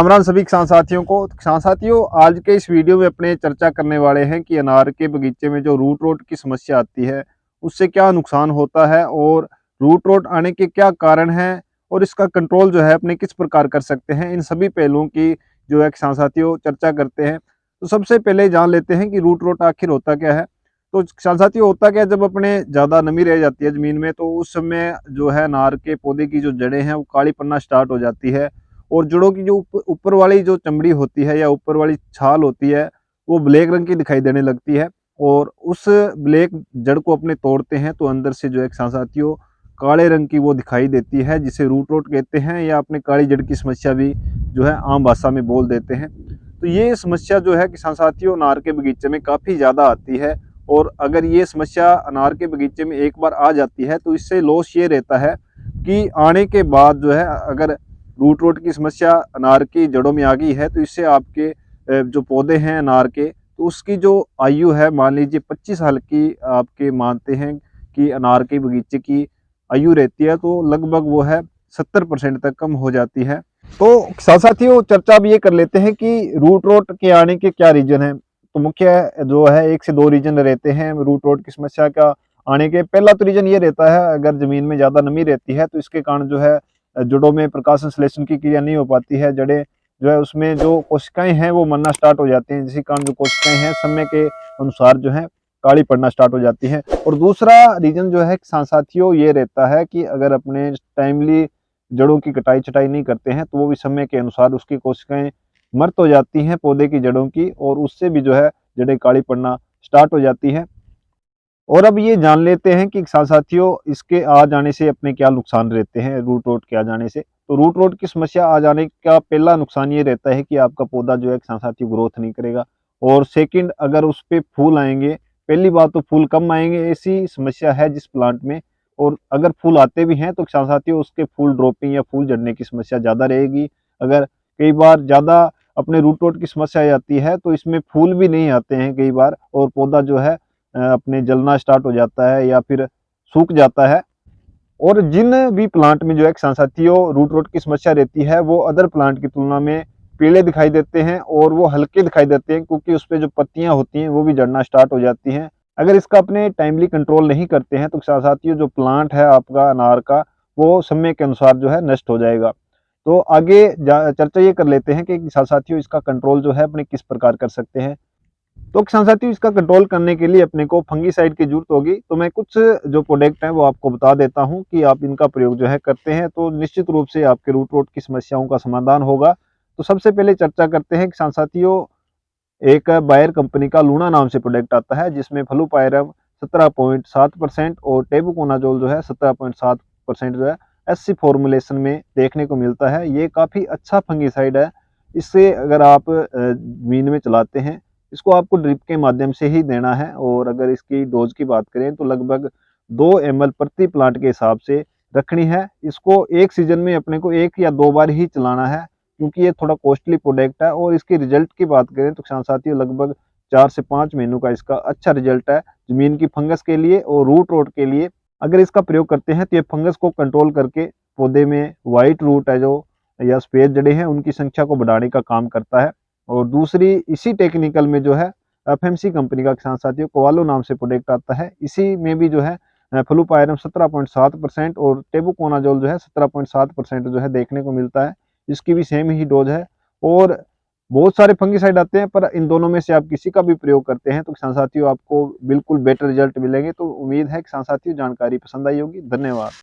राम राम सभी किसान साथियों को। किसान साथियों, आज के इस वीडियो में अपने चर्चा करने वाले हैं कि अनार के बगीचे में जो रूट रोट की समस्या आती है उससे क्या नुकसान होता है और रूट रोट आने के क्या कारण हैं और इसका कंट्रोल जो है अपने किस प्रकार कर सकते हैं। इन सभी पहलुओं की जो है किसान साथियों चर्चा करते हैं। तो सबसे पहले जान लेते हैं कि रूट रोट आखिर होता क्या है। तो किसान साथियों, होता क्या है, जब अपने ज़्यादा नमी रह जाती है ज़मीन में तो उस समय जो है अनार के पौधे की जो जड़ें हैं वो काली पड़ना स्टार्ट हो जाती है और जड़ों की जो ऊपर वाली जो चमड़ी होती है या ऊपर वाली छाल होती है वो ब्लैक रंग की दिखाई देने लगती है। और उस ब्लैक जड़ को अपने तोड़ते हैं तो अंदर से जो है किसान साथियों काले रंग की वो दिखाई देती है, जिसे रूट रोट कहते हैं या अपने काली जड़ की समस्या भी जो है आम भाषा में बोल देते हैं। तो ये समस्या जो है किसान साथियों अनार के बगीचे में काफ़ी ज़्यादा आती है। और अगर ये समस्या अनार के बगीचे में एक बार आ जाती है तो इससे लॉस ये रहता है कि आने के बाद जो है अगर रूट रोट की समस्या अनार की जड़ों में आ गई है तो इससे आपके जो पौधे हैं अनार के, तो उसकी जो आयु है मान लीजिए 25 साल की आपके मानते हैं कि अनार के बगीचे की आयु रहती है, तो लगभग वो है 70% तक कम हो जाती है। तो साथ साथियों चर्चा अब ये कर लेते हैं कि रूट रोट के आने के क्या रीजन है। तो मुख्य जो है 1 से 2 रीजन रहते हैं रूट रोट की समस्या का आने के। पहला तो रीजन ये रहता है, अगर जमीन में ज़्यादा नमी रहती है तो इसके कारण जो है जड़ों में प्रकाश संश्लेषण की क्रिया नहीं हो पाती है। जड़ें जो है उसमें जो कोशिकाएं हैं वो मरना स्टार्ट हो जाती हैं, जिसके कारण जो कोशिकाएं हैं समय के अनुसार जो है काली पड़ना स्टार्ट हो जाती हैं। और दूसरा रीजन जो है किसान साथियों ये रहता है कि अगर अपने टाइमली जड़ों की कटाई छटाई नहीं करते हैं तो वो भी समय के अनुसार उसकी कोशिकाएं मर्त हो जाती हैं पौधे की जड़ों की, और उससे भी जो है जड़ें काली पड़ना स्टार्ट हो जाती हैं। और अब ये जान लेते हैं कि किसान साथियों इसके आ जाने से अपने क्या नुकसान रहते हैं रूट रोट के आ जाने से। तो रूट रोट की समस्या आ जाने का पहला नुकसान ये रहता है कि आपका पौधा जो है किसान साथियों ग्रोथ नहीं करेगा। और सेकंड, अगर उस पे फूल आएंगे, पहली बात तो फूल कम आएंगे, ऐसी समस्या है जिस प्लांट में। और अगर फूल आते भी हैं तो किसान साथियों उसके फूल ड्रॉपिंग या फूल झड़ने की समस्या ज़्यादा रहेगी। अगर कई बार ज़्यादा अपने रूट रोट की समस्या आ जाती है तो इसमें फूल भी नहीं आते हैं कई बार, और पौधा जो है अपने जलना स्टार्ट हो जाता है या फिर सूख जाता है। और जिन भी प्लांट में जो है किसान साथियों रूट रोट की समस्या रहती है वो अदर प्लांट की तुलना में पीले दिखाई देते हैं और वो हल्के दिखाई देते हैं, क्योंकि उस पर जो पत्तियां होती हैं वो भी झड़ना स्टार्ट हो जाती हैं। अगर इसका अपने टाइमली कंट्रोल नहीं करते हैं तो किसान साथियों जो प्लांट है आपका अनार का वो समय के अनुसार जो है नष्ट हो जाएगा। तो आगे चर्चा ये कर लेते हैं कि किसान साथियों इसका कंट्रोल जो है अपने किस प्रकार कर सकते हैं। तो किसान साथियों इसका कंट्रोल करने के लिए अपने को फंगीसाइड की जरूरत होगी। तो मैं कुछ जो प्रोडक्ट हैं वो आपको बता देता हूं कि आप इनका प्रयोग जो है करते हैं तो निश्चित रूप से आपके रूट रोट की समस्याओं का समाधान होगा। तो सबसे पहले चर्चा करते हैं किसान साथियों, एक बायर कंपनी का लूना नाम से प्रोडक्ट आता है जिसमें फ्लूपायरम 17.7% और टेबुकोनाजोल जो है 17.7% जो है एससी फॉर्मुलेशन में देखने को मिलता है। ये काफ़ी अच्छा फंगीसाइड है। इससे अगर आप जमीन में चलाते हैं, इसको आपको ड्रिप के माध्यम से ही देना है। और अगर इसकी डोज की बात करें तो लगभग 2 ml प्रति प्लांट के हिसाब से रखनी है। इसको एक सीजन में अपने को 1 या 2 बार ही चलाना है, क्योंकि ये थोड़ा कॉस्टली प्रोडक्ट है। और इसके रिजल्ट की बात करें तो किसान साथियों लगभग 4 से 5 महीनों का इसका अच्छा रिजल्ट है जमीन की फंगस के लिए और रूट रोट के लिए। अगर इसका प्रयोग करते हैं तो ये फंगस को कंट्रोल करके पौधे में वाइट रूट है जो या सफेद जड़ें हैं उनकी संख्या को बढ़ाने का काम करता है। और दूसरी इसी टेक्निकल में जो है एफएमसी कंपनी का किसान साथियों कोवालो नाम से प्रोडक्ट आता है। इसी में भी जो है फ्लूपायरम 17.7% और टेबुकोनाजोल जो है 17.7% जो है देखने को मिलता है। इसकी भी सेम ही डोज है। और बहुत सारे फंगिसाइड आते हैं, पर इन दोनों में से आप किसी का भी प्रयोग करते हैं तो किसान साथियों आपको बिल्कुल बेटर रिजल्ट मिलेंगे। तो उम्मीद है किसान साथियों जानकारी पसंद आई होगी। धन्यवाद।